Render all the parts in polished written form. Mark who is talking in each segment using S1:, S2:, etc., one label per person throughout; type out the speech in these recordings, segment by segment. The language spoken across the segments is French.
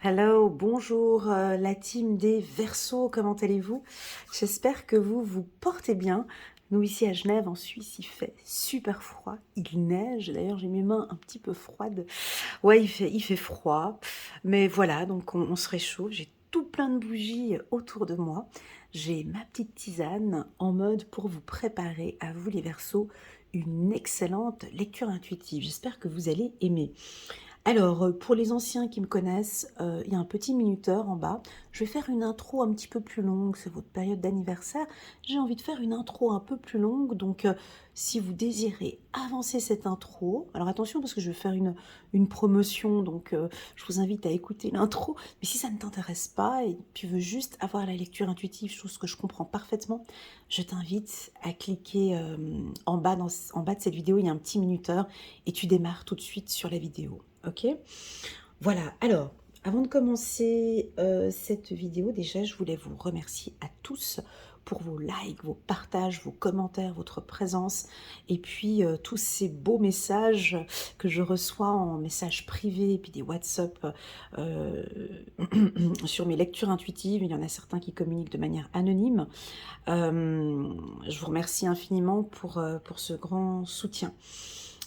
S1: Hello, bonjour la team des Verseaux, comment allez-vous? J'espère que vous vous portez bien. Nous ici à Genève, en Suisse, il fait super froid, il neige, d'ailleurs j'ai mes mains un petit peu froides. Ouais, il fait froid, mais voilà, donc on se réchauffe, j'ai tout plein de bougies autour de moi. J'ai ma petite tisane en mode pour vous préparer à vous les Verseaux une excellente lecture intuitive. J'espère que vous allez aimer. Alors, pour les anciens qui me connaissent, il y a un petit minuteur en bas. Je vais faire une intro un petit peu plus longue, c'est votre période d'anniversaire. J'ai envie de faire une intro un peu plus longue, donc si vous désirez avancer cette intro, alors attention parce que je vais faire une promotion, donc je vous invite à écouter l'intro, mais si ça ne t'intéresse pas et tu veux juste avoir la lecture intuitive, chose que je comprends parfaitement, je t'invite à cliquer en bas de cette vidéo, il y a un petit minuteur et tu démarres tout de suite sur la vidéo. Ok, voilà. Alors, avant de commencer cette vidéo, déjà, je voulais vous remercier à tous pour vos likes, vos partages, vos commentaires, votre présence, et puis tous ces beaux messages que je reçois en messages privés, et puis des WhatsApp euh, sur mes lectures intuitives. Il y en a certains qui communiquent de manière anonyme. Je vous remercie infiniment pour ce grand soutien.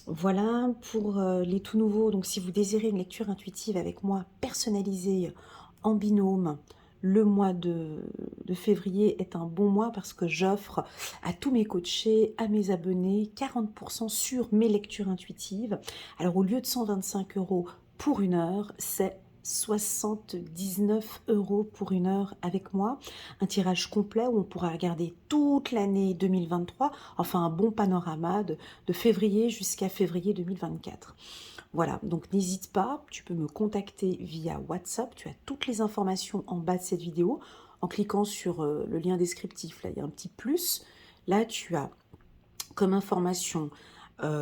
S1: Voilà pour les tout nouveaux. Donc si vous désirez une lecture intuitive avec moi personnalisée en binôme, le mois de février est un bon mois parce que j'offre à tous mes coachés, à mes abonnés, 40% sur mes lectures intuitives. Alors au lieu de 125 € pour une heure, c'est 79 € pour une heure avec moi. Un tirage complet où on pourra regarder toute l'année 2023, enfin un bon panorama de février jusqu'à février 2024. Voilà, donc n'hésite pas, tu peux me contacter via WhatsApp, tu as toutes les informations en bas de cette vidéo. En cliquant sur le lien descriptif, là il y a un petit plus. Là tu as comme information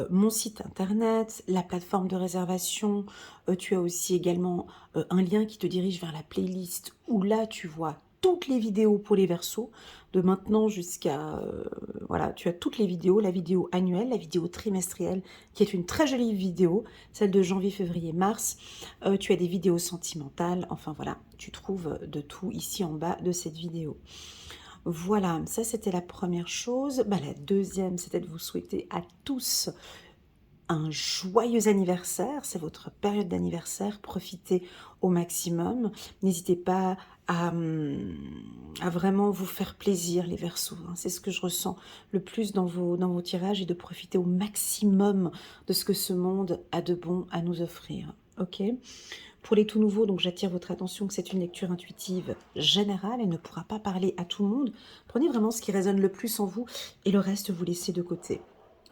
S1: mon site internet, la plateforme de réservation. Tu as aussi également un lien qui te dirige vers la playlist où là tu vois toutes les vidéos pour les Verseaux, de maintenant jusqu'à... voilà, tu as toutes les vidéos, la vidéo annuelle, la vidéo trimestrielle, qui est une très jolie vidéo, celle de janvier, février, mars. Tu as des vidéos sentimentales, enfin voilà, tu trouves de tout ici en bas de cette vidéo. Voilà, ça c'était la première chose. Bah, la deuxième, c'était de vous souhaiter à tous un joyeux anniversaire. C'est votre période d'anniversaire. Profitez au maximum. N'hésitez pas à vraiment vous faire plaisir, les Verseaux. Hein. C'est ce que je ressens le plus dans vos tirages et de profiter au maximum de ce que ce monde a de bon à nous offrir. Ok ? Pour les tout nouveaux, donc j'attire votre attention que c'est une lecture intuitive générale. Elle ne pourra pas parler à tout le monde. Prenez vraiment ce qui résonne le plus en vous et le reste, vous laissez de côté.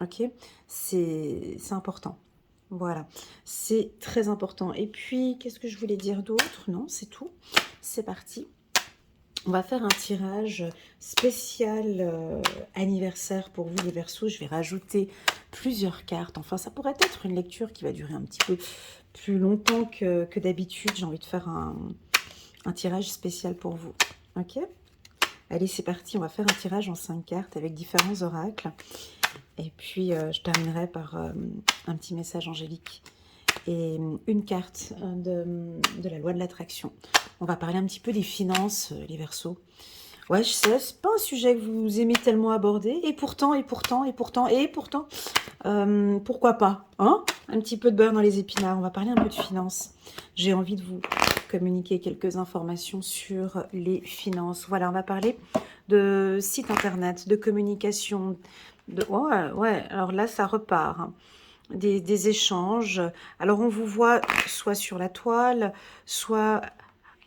S1: Ok, c'est important. Voilà, c'est très important. Et puis, qu'est-ce que je voulais dire d'autre? Non, c'est tout. C'est parti. On va faire un tirage spécial anniversaire pour vous les Verseaux. Je vais rajouter plusieurs cartes. Enfin, ça pourrait être une lecture qui va durer un petit peu plus longtemps que d'habitude. J'ai envie de faire un tirage spécial pour vous. Ok? Allez, c'est parti. On va faire un tirage en 5 cartes avec différents oracles. Et puis, je terminerai par un petit message angélique et une carte de la loi de l'attraction. On va parler un petit peu des finances, les Verseaux. Ouais, je sais, c'est pas un sujet que vous aimez tellement aborder, et pourtant, pourquoi pas, hein? Un petit peu de beurre dans les épinards, on va parler un peu de finances. J'ai envie de vous communiquer quelques informations sur les finances. Voilà, on va parler de site internet, de communication, ouais, alors là, ça repart, hein. Des échanges. Alors, on vous voit soit sur la toile, soit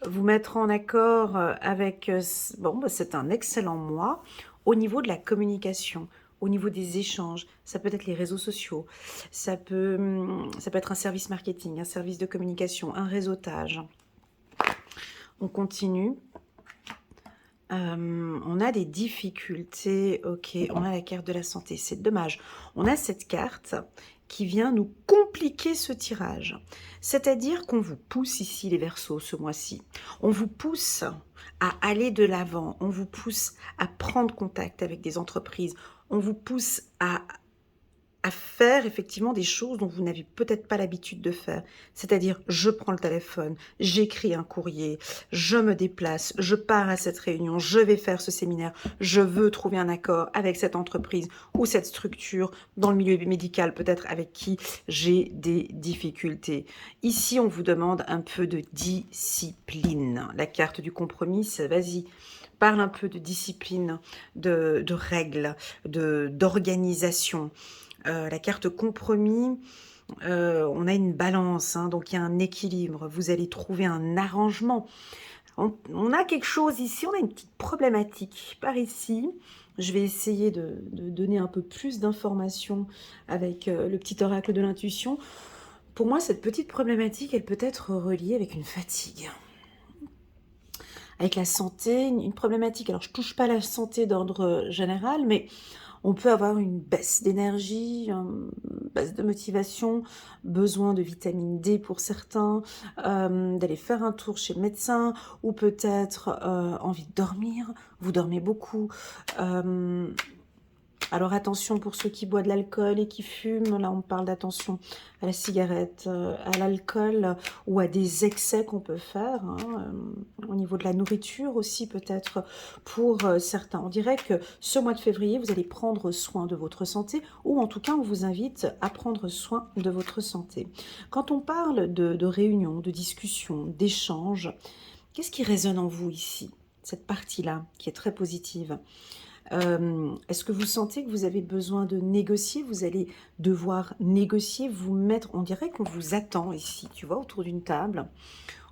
S1: vous mettre en accord avec... bon, bah, c'est un excellent mois au niveau de la communication, au niveau des échanges. Ça peut être les réseaux sociaux, ça peut être un service marketing, un service de communication, un réseautage. On continue. On a des difficultés, ok, on a la carte de la santé, c'est dommage. On a cette carte qui vient nous compliquer ce tirage. C'est-à-dire qu'on vous pousse ici, les Verseaux, ce mois-ci. On vous pousse à aller de l'avant, on vous pousse à prendre contact avec des entreprises, on vous pousse à à faire effectivement des choses dont vous n'avez peut-être pas l'habitude de faire. C'est-à-dire, je prends le téléphone, j'écris un courrier, je me déplace, je pars à cette réunion, je vais faire ce séminaire, je veux trouver un accord avec cette entreprise ou cette structure dans le milieu médical, peut-être avec qui j'ai des difficultés. Ici, on vous demande un peu de discipline. La carte du compromis, c'est vas-y, parle un peu de discipline, de règles, d'organisation. La carte compromis, on a une balance, hein, donc il y a un équilibre. Vous allez trouver un arrangement. On a quelque chose ici, on a une petite problématique par ici. Je vais essayer de donner un peu plus d'informations avec le petit oracle de l'intuition. Pour moi, cette petite problématique, elle peut être reliée avec une fatigue. Avec la santé, une problématique. Alors, je touche pas la santé d'ordre général, mais on peut avoir une baisse d'énergie, une baisse de motivation, besoin de vitamine D pour certains, d'aller faire un tour chez le médecin, ou peut-être envie de dormir. Vous dormez beaucoup. Alors attention pour ceux qui boivent de l'alcool et qui fument, là on parle d'attention à la cigarette, à l'alcool ou à des excès qu'on peut faire, hein, au niveau de la nourriture aussi peut-être pour certains. On dirait que ce mois de février, vous allez prendre soin de votre santé ou en tout cas on vous invite à prendre soin de votre santé. Quand on parle de réunions, de discussions, d'échanges, qu'est-ce qui résonne en vous ici? Cette partie-là qui est très positive. Est-ce que vous sentez que vous avez besoin de négocier? Vous allez devoir négocier, vous mettre, on dirait qu'on vous attend ici, tu vois, autour d'une table.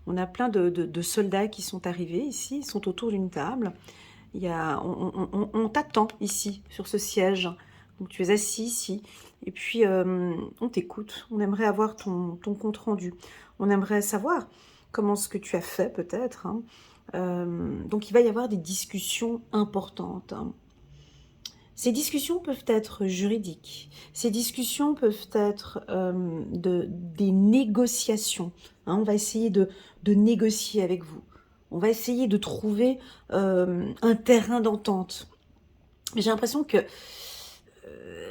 S1: On a plein de soldats qui sont arrivés ici, ils sont autour d'une table. On t'attend ici, sur ce siège. Donc tu es assis ici, et puis on t'écoute. On aimerait avoir ton compte rendu. On aimerait savoir comment ce que tu as fait peut-être, hein. Donc il va y avoir des discussions importantes, hein. Ces discussions peuvent être juridiques, ces discussions peuvent être des négociations, hein. On va essayer de négocier avec vous. On va essayer de trouver un terrain d'entente. Mais j'ai l'impression que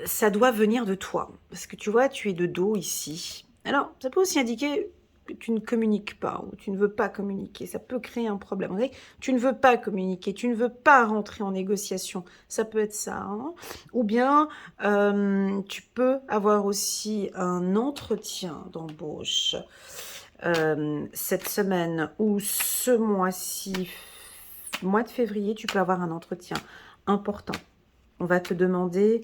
S1: ça doit venir de toi. Parce que tu vois, tu es de dos ici. Alors, ça peut aussi indiquer que tu ne communiques pas ou tu ne veux pas communiquer. Ça peut créer un problème. On dirait que tu ne veux pas communiquer, tu ne veux pas rentrer en négociation. Ça peut être ça, hein. Ou bien, tu peux avoir aussi un entretien d'embauche cette semaine ou ce mois-ci, mois de février, tu peux avoir un entretien important. On va te demander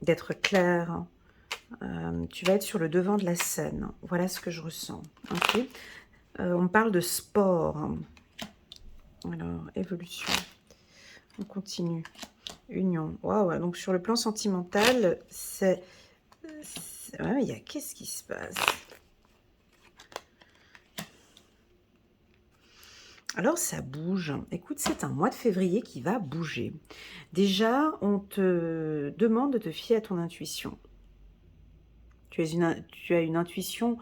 S1: d'être clair. Tu vas être sur le devant de la scène. Voilà ce que je ressens. Okay. On parle de sport. Alors, évolution. On continue. Union. Waouh, donc sur le plan sentimental, c'est... Ouais, il y a... Qu'est-ce qui se passe? Alors, ça bouge. Écoute, c'est un mois de février qui va bouger. Déjà, on te demande de te fier à ton intuition. Tu as une intuition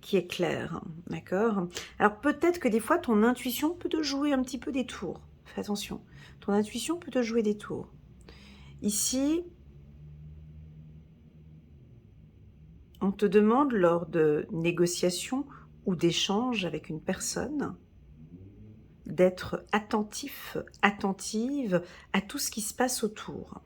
S1: qui est claire, d'accord? Alors, peut-être que des fois, ton intuition peut te jouer un petit peu des tours. Fais attention. Ton intuition peut te jouer des tours. Ici, on te demande lors de négociations ou d'échanges avec une personne d'être attentif, attentive à tout ce qui se passe autour.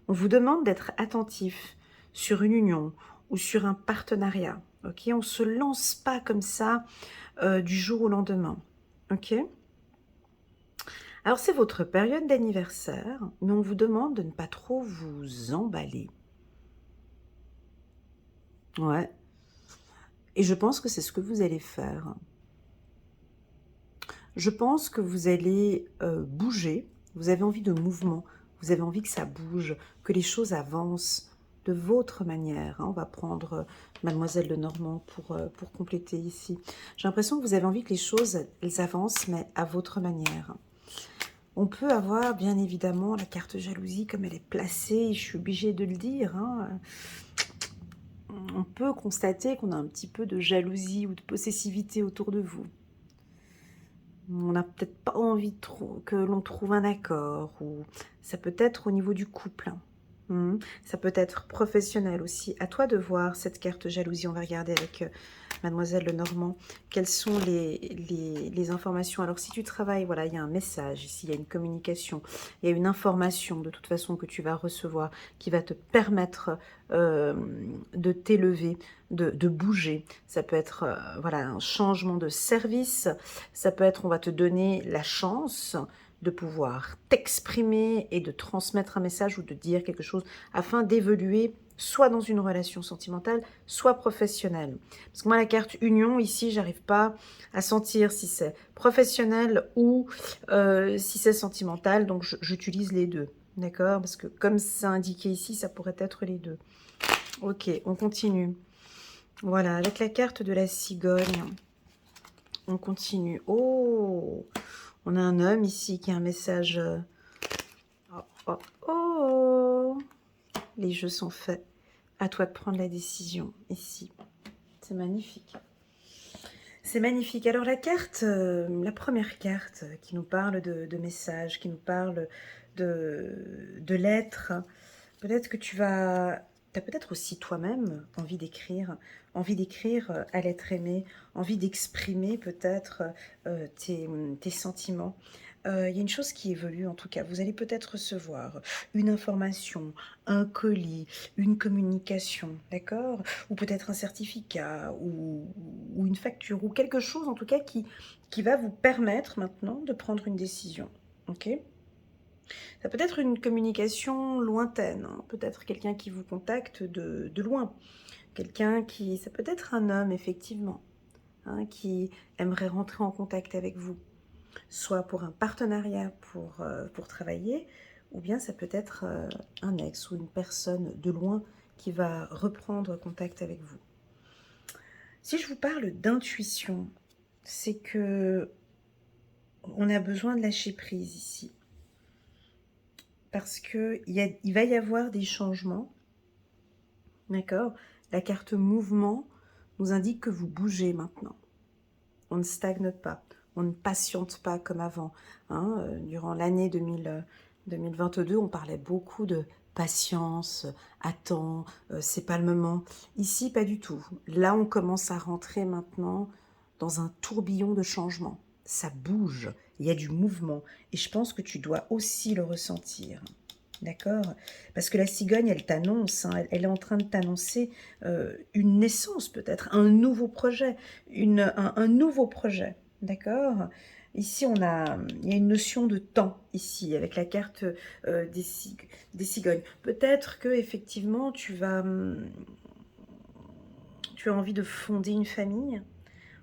S1: On vous demande d'être attentif sur une union ou sur un partenariat. Ok, on ne se lance pas comme ça du jour au lendemain. Ok. Alors c'est votre période d'anniversaire, mais on vous demande de ne pas trop vous emballer. Ouais. Et je pense que c'est ce que vous allez faire. Je pense que vous allez bouger, vous avez envie de mouvement, vous avez envie que ça bouge, que les choses avancent de votre manière. On va prendre Mademoiselle Lenormand pour compléter ici. J'ai l'impression que vous avez envie que les choses elles avancent, mais à votre manière. On peut avoir bien évidemment la carte jalousie comme elle est placée, je suis obligée de le dire, hein. On peut constater qu'on a un petit peu de jalousie ou de possessivité autour de vous. On n'a peut-être pas envie que l'on trouve un accord, ou ça peut être au niveau du couple, hein. Ça peut être professionnel aussi. À toi de voir cette carte jalousie. On va regarder avec Mademoiselle Lenormand quelles sont les informations. Alors, si tu travailles, voilà, il y a un message ici, il y a une communication, il y a une information de toute façon que tu vas recevoir qui va te permettre de t'élever, de bouger. Ça peut être voilà, un changement de service. Ça peut être, on va te donner la chance de pouvoir t'exprimer et de transmettre un message ou de dire quelque chose afin d'évoluer soit dans une relation sentimentale, soit professionnelle. Parce que moi, la carte union, ici, j'arrive pas à sentir si c'est professionnel ou si c'est sentimental, donc j'utilise les deux, d'accord? Parce que comme c'est indiqué ici, ça pourrait être les deux. Ok, on continue. Voilà, avec la carte de la cigogne, on continue. Oh, on a un homme ici qui a un message. Oh, oh, oh. Les jeux sont faits. À toi de prendre la décision ici. C'est magnifique. C'est magnifique. Alors la carte, la première carte qui nous parle de messages, qui nous parle de lettres. Peut-être que tu as peut-être aussi toi-même envie d'écrire à l'être aimé, envie d'exprimer peut-être tes sentiments. Il y a une chose qui évolue en tout cas. Vous allez peut-être recevoir une information, un colis, une communication, d'accord? Ou peut-être un certificat ou une facture ou quelque chose en tout cas qui va vous permettre maintenant de prendre une décision, ok? Ça peut être une communication lointaine, hein, peut-être quelqu'un qui vous contacte de loin, ça peut être un homme effectivement, hein, qui aimerait rentrer en contact avec vous, soit pour un partenariat pour travailler, ou bien ça peut être un ex ou une personne de loin qui va reprendre contact avec vous. Si je vous parle d'intuition, c'est que on a besoin de lâcher prise ici. Parce qu'il va y avoir des changements, d'accord? La carte mouvement nous indique que vous bougez maintenant. On ne stagne pas, on ne patiente pas comme avant, hein. Durant l'année 2022, on parlait beaucoup de patience, attends, c'est pas le moment. Ici, pas du tout. Là, on commence à rentrer maintenant dans un tourbillon de changements. Ça bouge, il y a du mouvement. Et je pense que tu dois aussi le ressentir. D'accord? Parce que la cigogne, elle t'annonce, hein, elle est en train de t'annoncer une naissance peut-être, un nouveau projet, un nouveau projet. D'accord? Ici, il y a une notion de temps, ici, avec la carte des cigognes. Peut-être que effectivement, tu as envie de fonder une famille,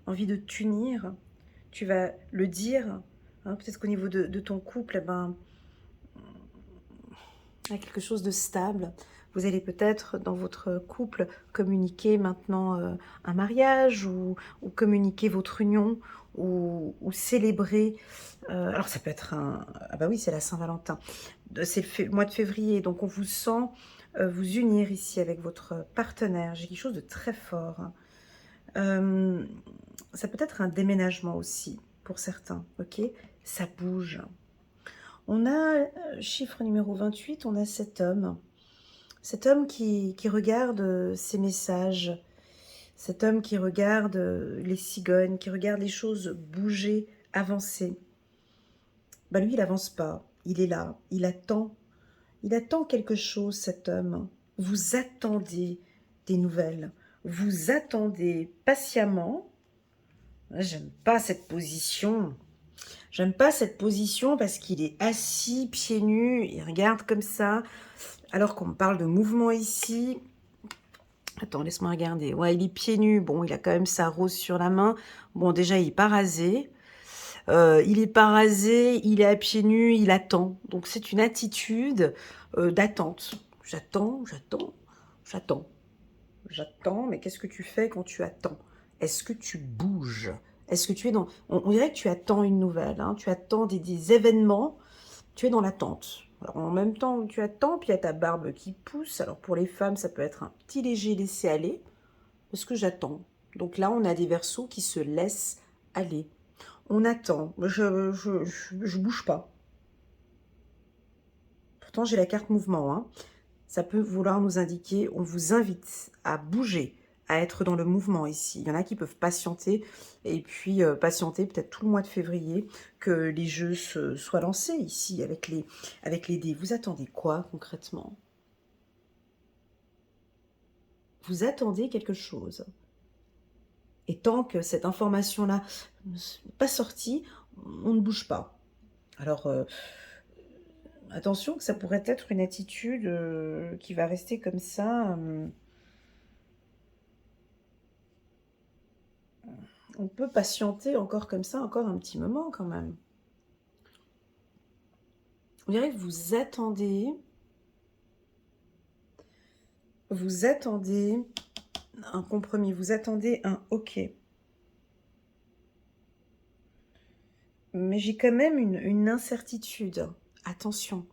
S1: envie de t'unir, tu vas le dire, hein, peut-être qu'au niveau de ton couple, eh ben, il y a quelque chose de stable. Vous allez peut-être, dans votre couple, communiquer maintenant un mariage ou communiquer votre union ou célébrer. Alors, ça peut être un... Ah bah oui, c'est la Saint-Valentin. C'est le mois de février, donc on vous sent vous unir ici avec votre partenaire. J'ai quelque chose de très fort, hein. Ça peut être un déménagement aussi, pour certains, ok? Ça bouge. On a, chiffre numéro 28, on a cet homme qui regarde ses messages, cet homme qui regarde les cigognes, qui regarde les choses bouger, avancer. Bah lui, il avance pas, il est là, il attend quelque chose, cet homme. Vous attendez des nouvelles, vous attendez patiemment. J'aime pas cette position. J'aime pas cette position parce qu'il est assis, pieds nus, il regarde comme ça, alors qu'on me parle de mouvement ici. Attends, laisse-moi regarder. Ouais, il est pieds nus, bon, il a quand même sa rose sur la main. Bon, déjà, il est pas rasé. Il est pas rasé, il est à pieds nus, il attend. Donc, c'est une attitude d'attente. J'attends, mais qu'est-ce que tu fais quand tu attends? Est-ce que tu bouges? Est-ce que tu es dans... On dirait que tu attends une nouvelle, hein, tu attends des événements, tu es dans l'attente. Alors, en même temps, tu attends, puis il y a ta barbe qui pousse. Alors pour les femmes, ça peut être un petit léger laisser-aller, parce que j'attends. Donc là, on a des Verseaux qui se laissent aller. On attend. Je bouge pas. Pourtant, j'ai la carte mouvement, hein. Ça peut vouloir nous indiquer, on vous invite à bouger, à être dans le mouvement ici. Il y en a qui peuvent patienter, et puis patienter peut-être tout le mois de février, que les jeux soient lancés ici avec les dés. Vous attendez quoi concrètement? Vous attendez quelque chose. Et tant que cette information-là n'est pas sortie, on ne bouge pas. Alors, attention que ça pourrait être une attitude qui va rester comme ça. On peut patienter encore comme ça, encore un petit moment quand même. On dirait que vous attendez un compromis, vous attendez un OK. Mais j'ai quand même une incertitude. Attention,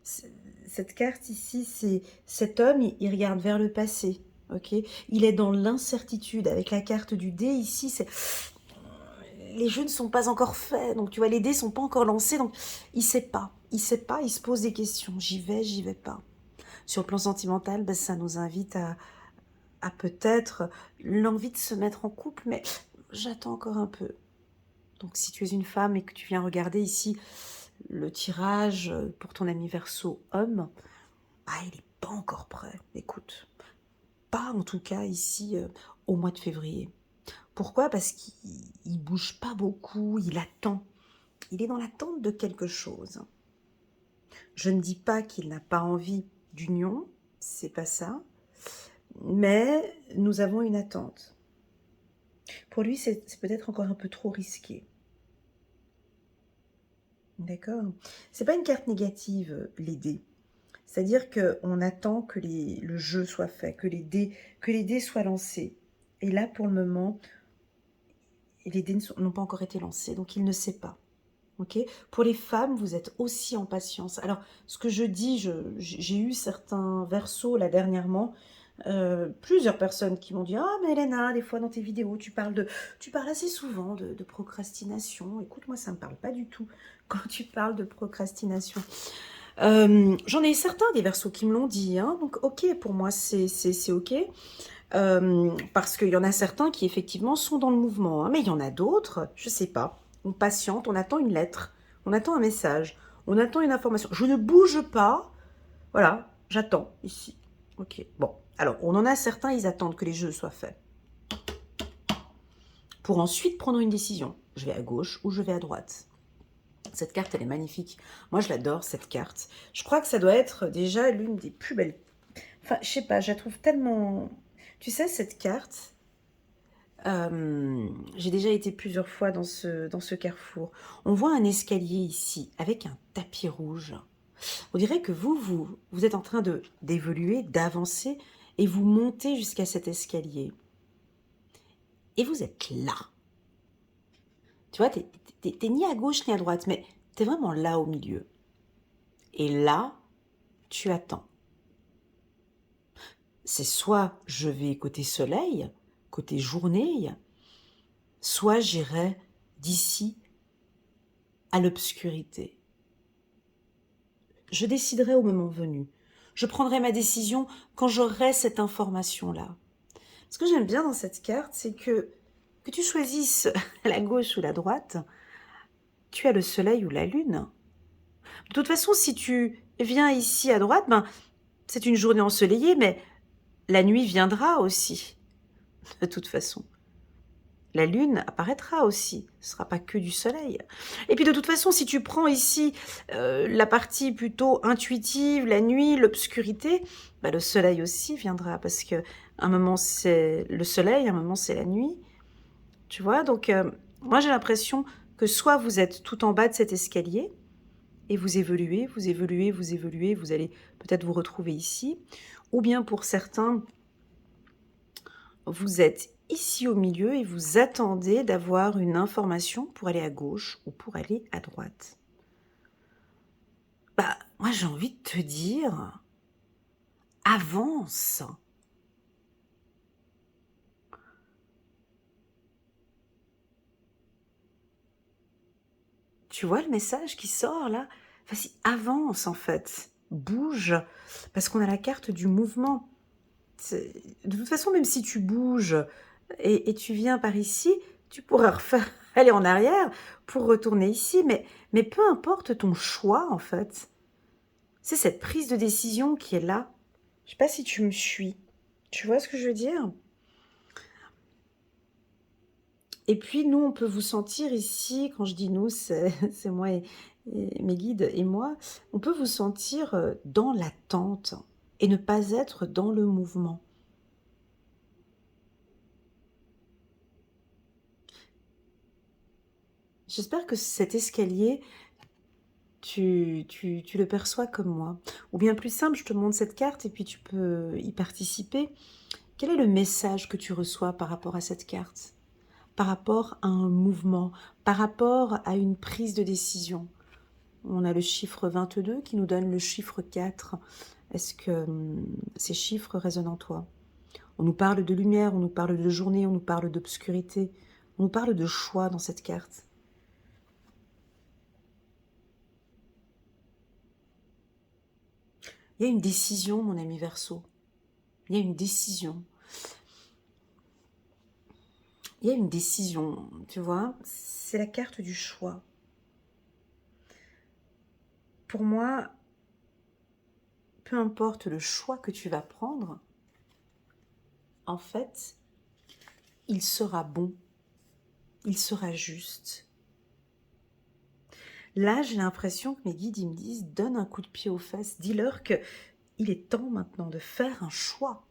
S1: cette carte ici, c'est cet homme, il regarde vers le passé. Ok, il est dans l'incertitude. Avec la carte du dé ici, c'est les jeux ne sont pas encore faits, donc tu vois, les dés sont pas encore lancés, donc il sait pas, il se pose des questions. J'y vais pas. Sur le plan sentimental, ben, ça nous invite à peut-être l'envie de se mettre en couple, mais j'attends encore un peu. Donc si tu es une femme et que tu viens regarder ici le tirage pour ton ami Verseau homme, bah, il n'est pas encore prêt. Écoute, pas en tout cas ici au mois de février. Pourquoi? Parce qu'il bouge pas beaucoup, il attend. Il est dans l'attente de quelque chose. Je ne dis pas qu'il n'a pas envie d'union, c'est pas ça, mais nous avons une attente. Pour lui, c'est peut-être encore un peu trop risqué. D'accord? C'est pas une carte négative, les dés. C'est-à-dire qu'on attend que le jeu soit fait, que les dés soient lancés. Et là, pour le moment, les dés n'ont pas encore été lancés, donc il ne sait pas. Okay. Pour les femmes, vous êtes aussi en patience. Alors, ce que je dis, j'ai eu certains versos là dernièrement, plusieurs personnes qui m'ont dit: ah, mais Elena, des fois dans tes vidéos, tu parles assez souvent de procrastination. Écoute, moi, ça ne me parle pas du tout quand tu parles de procrastination. J'en ai certains des versos qui me l'ont dit, hein, donc ok, pour moi, c'est ok. Parce qu'il y en a certains qui effectivement sont dans le mouvement, hein, mais il y en a d'autres, je sais pas. On patiente, on attend une lettre, on attend un message, on attend une information. Je ne bouge pas, voilà, j'attends ici. Ok, bon. Alors, on en a certains, ils attendent que les jeux soient faits. Pour ensuite prendre une décision. Je vais à gauche ou je vais à droite. Cette carte, elle est magnifique. Moi, je l'adore, cette carte. Je crois que ça doit être déjà l'une des plus belles. Enfin, je sais pas, je la trouve tellement... Tu sais, cette carte, j'ai déjà été plusieurs fois dans ce carrefour. On voit un escalier ici, avec un tapis rouge. On dirait que vous êtes en train d'évoluer, d'avancer, et vous montez jusqu'à cet escalier. Et vous êtes là. Tu vois, t'es ni à gauche ni à droite, mais t'es vraiment là au milieu. Et là, tu attends. C'est soit je vais côté soleil, côté journée, soit j'irai d'ici à l'obscurité. Je déciderai au moment venu. Je prendrai ma décision quand j'aurai cette information-là. Ce que j'aime bien dans cette carte, c'est que tu choisisses la gauche ou la droite, tu as le soleil ou la lune. De toute façon, si tu viens ici à droite, ben, c'est une journée ensoleillée, mais la nuit viendra aussi, de toute façon. La lune apparaîtra aussi, ce ne sera pas que du soleil. Et puis de toute façon, si tu prends ici la partie plutôt intuitive, la nuit, l'obscurité, bah, le soleil aussi viendra, parce que un moment c'est le soleil, un moment c'est la nuit. Tu vois, donc moi j'ai l'impression que soit vous êtes tout en bas de cet escalier, et vous évoluez, vous évoluez, vous évoluez, vous allez peut-être vous retrouver ici, ou bien pour certains, vous êtes ici au milieu et vous attendez d'avoir une information pour aller à gauche ou pour aller à droite. Bah, moi j'ai envie de te dire, avance. Tu vois le message qui sort là? Vas-y, avance en fait, bouge, parce qu'on a la carte du mouvement. De toute façon, même si tu bouges et tu viens par ici, tu pourras refaire, aller en arrière pour retourner ici, mais peu importe ton choix en fait. C'est cette prise de décision qui est là. Je sais pas si tu me suis. Tu vois ce que je veux dire? Et puis nous, on peut vous sentir ici, quand je dis nous, c'est c'est moi et mes guides et moi, on peut vous sentir dans l'attente et ne pas être dans le mouvement. J'espère que cet escalier, tu le perçois comme moi. Ou bien plus simple, je te montre cette carte et puis tu peux y participer. Quel est le message que tu reçois par rapport à cette carte? Par rapport à un mouvement, par rapport à une prise de décision? On a le chiffre 22 qui nous donne le chiffre 4. Est-ce que ces chiffres résonnent en toi? On nous parle de lumière, on nous parle de journée, on nous parle d'obscurité, on nous parle de choix dans cette carte. Il y a une décision, mon ami Verseau. Il y a une décision. Il y a une décision, tu vois. C'est la carte du choix. Pour moi, peu importe le choix que tu vas prendre, en fait, il sera bon, il sera juste. Là, j'ai l'impression que mes guides, ils me disent, donne un coup de pied aux fesses, dis-leur que il est temps maintenant de faire un choix.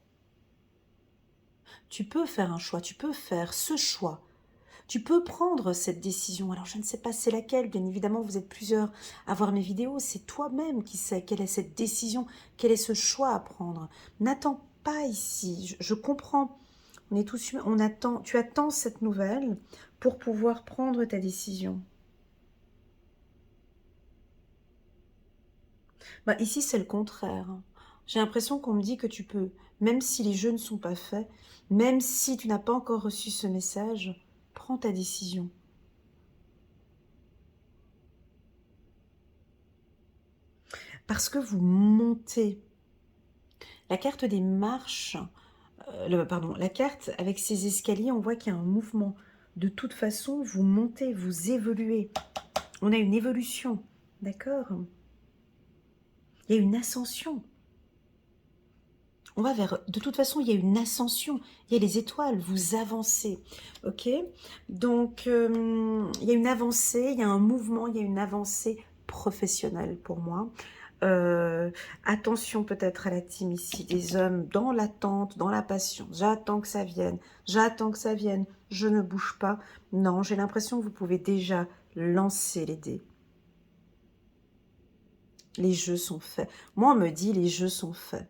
S1: Tu peux faire un choix, tu peux faire ce choix. Tu peux prendre cette décision. Alors, je ne sais pas c'est laquelle, bien évidemment, vous êtes plusieurs à voir mes vidéos. C'est toi-même qui sais quelle est cette décision, quel est ce choix à prendre. N'attends pas ici. Je comprends. On est tous humains. On attend. Tu attends cette nouvelle pour pouvoir prendre ta décision. Bah, ici, c'est le contraire. J'ai l'impression qu'on me dit que tu peux, même si les jeux ne sont pas faits, même si tu n'as pas encore reçu ce message, prends ta décision. Parce que vous montez. La carte des marches, pardon, la carte avec ces escaliers, on voit qu'il y a un mouvement. De toute façon, vous montez, vous évoluez. On a une évolution, d'accord? Il y a une ascension. On va vers... De toute façon, il y a une ascension. Il y a les étoiles, vous avancez. Ok? Donc, il y a une avancée, il y a un mouvement, il y a une avancée professionnelle pour moi. Attention peut-être à la team ici, des hommes dans l'attente, dans la passion. J'attends que ça vienne, j'attends que ça vienne, je ne bouge pas. Non, j'ai l'impression que vous pouvez déjà lancer les dés. Les jeux sont faits. Moi, on me dit les jeux sont faits.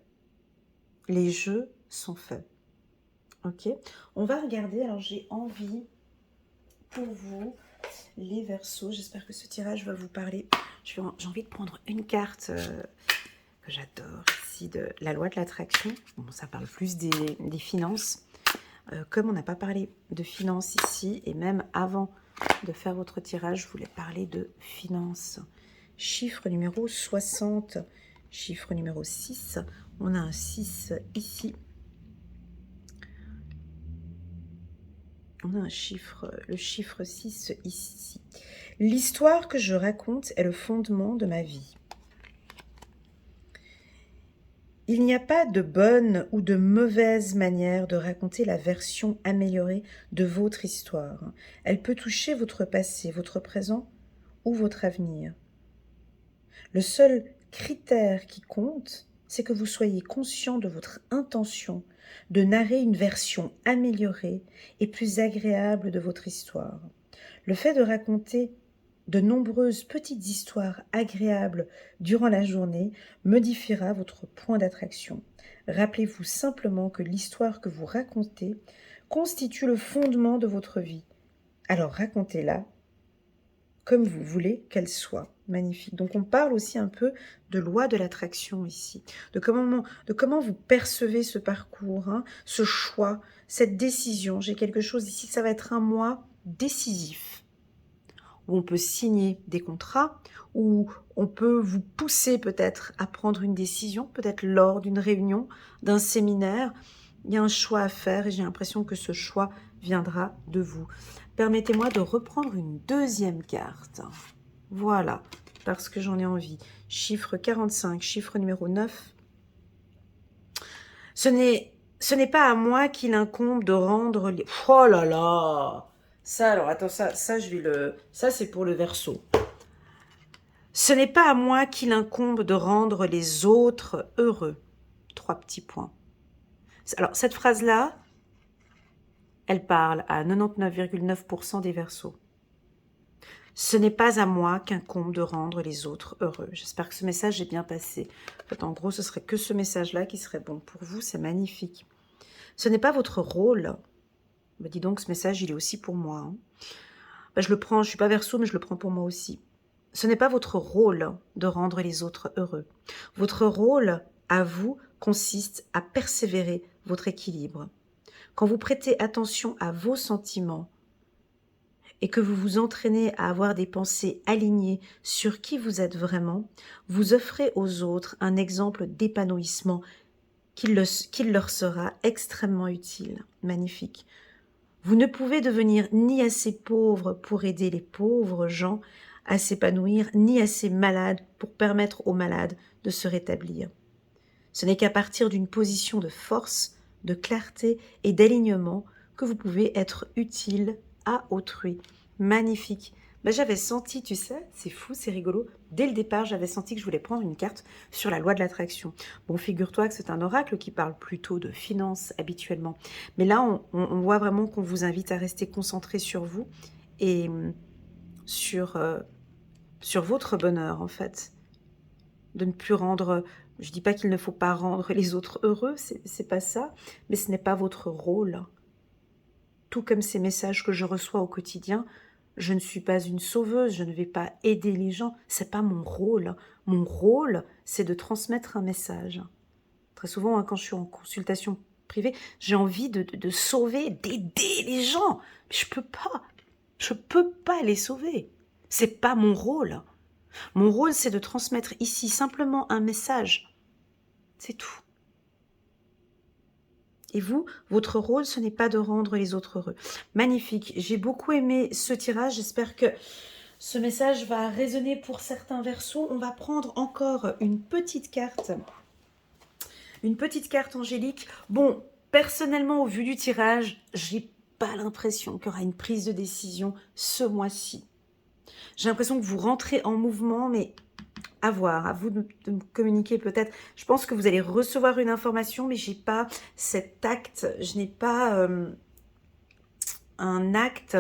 S1: Les jeux sont faits. Ok, on va regarder. Alors, j'ai envie pour vous, les Verseaux. J'espère que ce tirage va vous parler. J'ai envie de prendre une carte que j'adore ici, de la loi de l'attraction. Bon, ça parle plus des finances. Comme on n'a pas parlé de finances ici, et même avant de faire votre tirage, je voulais parler de finances. Chiffre numéro 60, chiffre numéro 6. On a un 6 ici. On a un chiffre, le chiffre 6 ici. L'histoire que je raconte est le fondement de ma vie. Il n'y a pas de bonne ou de mauvaise manière de raconter la version améliorée de votre histoire. Elle peut toucher votre passé, votre présent ou votre avenir. Le seul critère qui compte, c'est que vous soyez conscient de votre intention de narrer une version améliorée et plus agréable de votre histoire. Le fait de raconter de nombreuses petites histoires agréables durant la journée modifiera votre point d'attraction. Rappelez-vous simplement que l'histoire que vous racontez constitue le fondement de votre vie. Alors racontez-la comme vous voulez qu'elle soit. Magnifique. Donc on parle aussi un peu de loi de l'attraction ici, de comment vous percevez ce parcours, hein, ce choix, cette décision. J'ai quelque chose ici, ça va être un mois décisif. où on peut signer des contrats, où on peut vous pousser peut-être à prendre une décision, peut-être lors d'une réunion, d'un séminaire. Il y a un choix à faire et j'ai l'impression que ce choix viendra de vous. Permettez-moi de reprendre une deuxième carte. Voilà, parce que j'en ai envie. Chiffre 45, chiffre numéro 9. Ce n'est pas à moi qu'il incombe de rendre les... Oh là là! Ça, alors, attends, ça, je vais le... Ça, c'est pour le Verseau. Ce n'est pas à moi qu'il incombe de rendre les autres heureux. 3 petits points. Alors, cette phrase-là, elle parle à 99,9% des Verseaux. Ce n'est pas à moi qu'incombe de rendre les autres heureux. J'espère que ce message est bien passé. En fait, en gros, ce serait que ce message-là qui serait bon pour vous. C'est magnifique. Ce n'est pas votre rôle. Bah, dis donc, ce message, il est aussi pour moi. Hein. Bah, je le prends, je ne suis pas Verseau, mais je le prends pour moi aussi. Ce n'est pas votre rôle de rendre les autres heureux. Votre rôle, à vous, consiste à persévérer votre équilibre. Quand vous prêtez attention à vos sentiments et que vous vous entraînez à avoir des pensées alignées sur qui vous êtes vraiment, vous offrez aux autres un exemple d'épanouissement qui leur sera extrêmement utile. Magnifique. Vous ne pouvez devenir ni assez pauvre pour aider les pauvres gens à s'épanouir, ni assez malade pour permettre aux malades de se rétablir. Ce n'est qu'à partir d'une position de force, de clarté et d'alignement que vous pouvez être utile à autrui. Magnifique. Ben, j'avais senti, tu sais, c'est fou, c'est rigolo. Dès le départ, j'avais senti que je voulais prendre une carte sur la loi de l'attraction. Bon, figure-toi que c'est un oracle qui parle plutôt de finances habituellement. Mais là, on voit vraiment qu'on vous invite à rester concentré sur vous et sur, sur votre bonheur, en fait. De ne plus rendre... Je dis pas qu'il ne faut pas rendre les autres heureux, c'est pas ça, mais ce n'est pas votre rôle. Tout comme ces messages que je reçois au quotidien, je ne suis pas une sauveuse, je ne vais pas aider les gens, c'est pas mon rôle. Mon rôle, c'est de transmettre un message. Très souvent, hein, quand je suis en consultation privée, j'ai envie de sauver, d'aider les gens. Mais je peux pas les sauver. C'est pas mon rôle. Mon rôle, c'est de transmettre ici simplement un message. C'est tout. Et vous, votre rôle, ce n'est pas de rendre les autres heureux. Magnifique. J'ai beaucoup aimé ce tirage. J'espère que ce message va résonner pour certains Verseaux. On va prendre encore une petite carte. Une petite carte angélique. Bon, personnellement, au vu du tirage, j'ai pas l'impression qu'il y aura une prise de décision ce mois-ci. J'ai l'impression que vous rentrez en mouvement, mais à voir, à vous de me communiquer peut-être. Je pense que vous allez recevoir une information, mais j'ai pas cet acte, je n'ai pas un acte.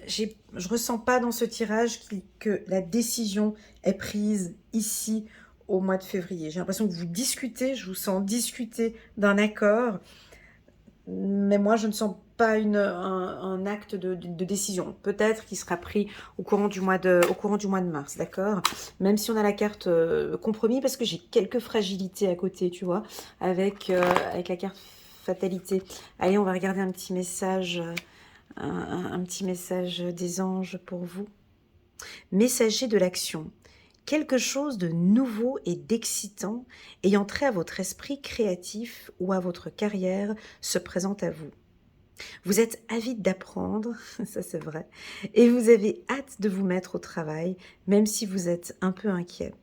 S1: Je ressens pas dans ce tirage que la décision est prise ici au mois de février. J'ai l'impression que vous discutez, je vous sens discuter d'un accord, mais moi je ne sens pas un acte de décision. Peut-être qu'il sera pris au courant du mois de mars, d'accord? Même si on a la carte compromis, parce que j'ai quelques fragilités à côté, tu vois, avec la carte fatalité. Allez, on va regarder un petit message, un petit message des anges pour vous. Messager de l'action. Quelque chose de nouveau et d'excitant ayant trait à votre esprit créatif ou à votre carrière se présente à vous. Vous êtes avide d'apprendre, ça c'est vrai, et vous avez hâte de vous mettre au travail, même si vous êtes un peu inquiet.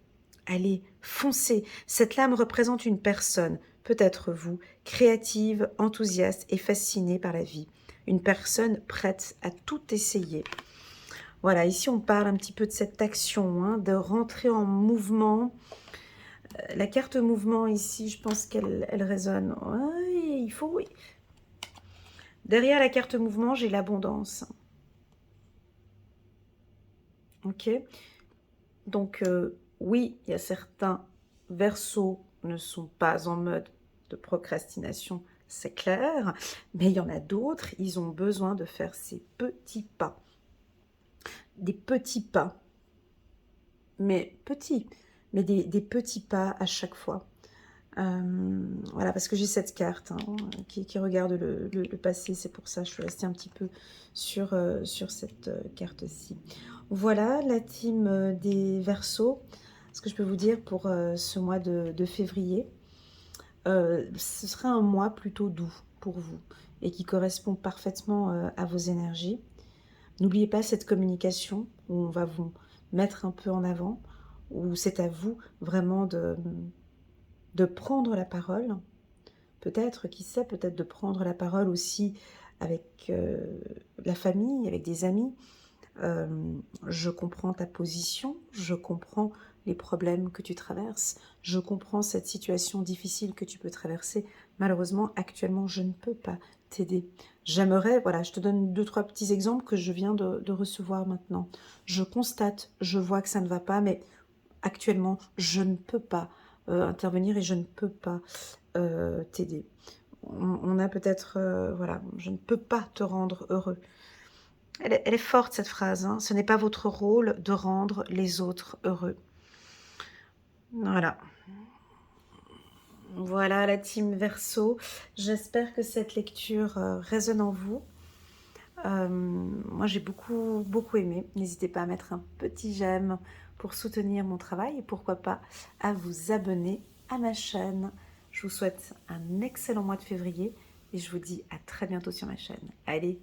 S1: Allez, foncez, cette lame représente une personne, peut-être vous, créative, enthousiaste et fascinée par la vie. Une personne prête à tout essayer. Voilà, ici on parle un petit peu de cette action, hein, de rentrer en mouvement. La carte mouvement ici, je pense qu'elle résonne. Ouais, il faut... Oui. Derrière la carte mouvement, j'ai l'abondance. Ok. Donc, oui, il y a certains Verseaux ne sont pas en mode de procrastination, c'est clair. Mais il y en a d'autres, ils ont besoin de faire ces petits pas. Des petits pas. Mais petits. Mais des petits pas à chaque fois. Voilà, parce que j'ai cette carte hein, qui regarde le passé, c'est pour ça que je suis restée un petit peu sur cette carte-ci. Voilà la team des Verseaux. Ce que je peux vous dire pour ce mois de février, ce sera un mois plutôt doux pour vous et qui correspond parfaitement à vos énergies. N'oubliez pas cette communication où on va vous mettre un peu en avant, où c'est à vous vraiment de prendre la parole. Peut-être, qui sait, peut-être de prendre la parole aussi avec la famille, avec des amis. Je comprends ta position, je comprends les problèmes que tu traverses, je comprends cette situation difficile que tu peux traverser. Malheureusement, actuellement, je ne peux pas t'aider. J'aimerais, voilà, je te donne 2-3 petits exemples que je viens de recevoir maintenant. Je constate, je vois que ça ne va pas, mais actuellement, je ne peux pas intervenir et je ne peux pas t'aider. On a peut-être, voilà, je ne peux pas te rendre heureux. Elle est forte cette phrase, hein. Ce n'est pas votre rôle de rendre les autres heureux. Voilà. Voilà la team Verseau. J'espère que cette lecture résonne en vous. Moi j'ai beaucoup aimé. N'hésitez pas à mettre un petit j'aime pour soutenir mon travail et pourquoi pas à vous abonner à ma chaîne. Je vous souhaite un excellent mois de février et je vous dis à très bientôt sur ma chaîne. Allez,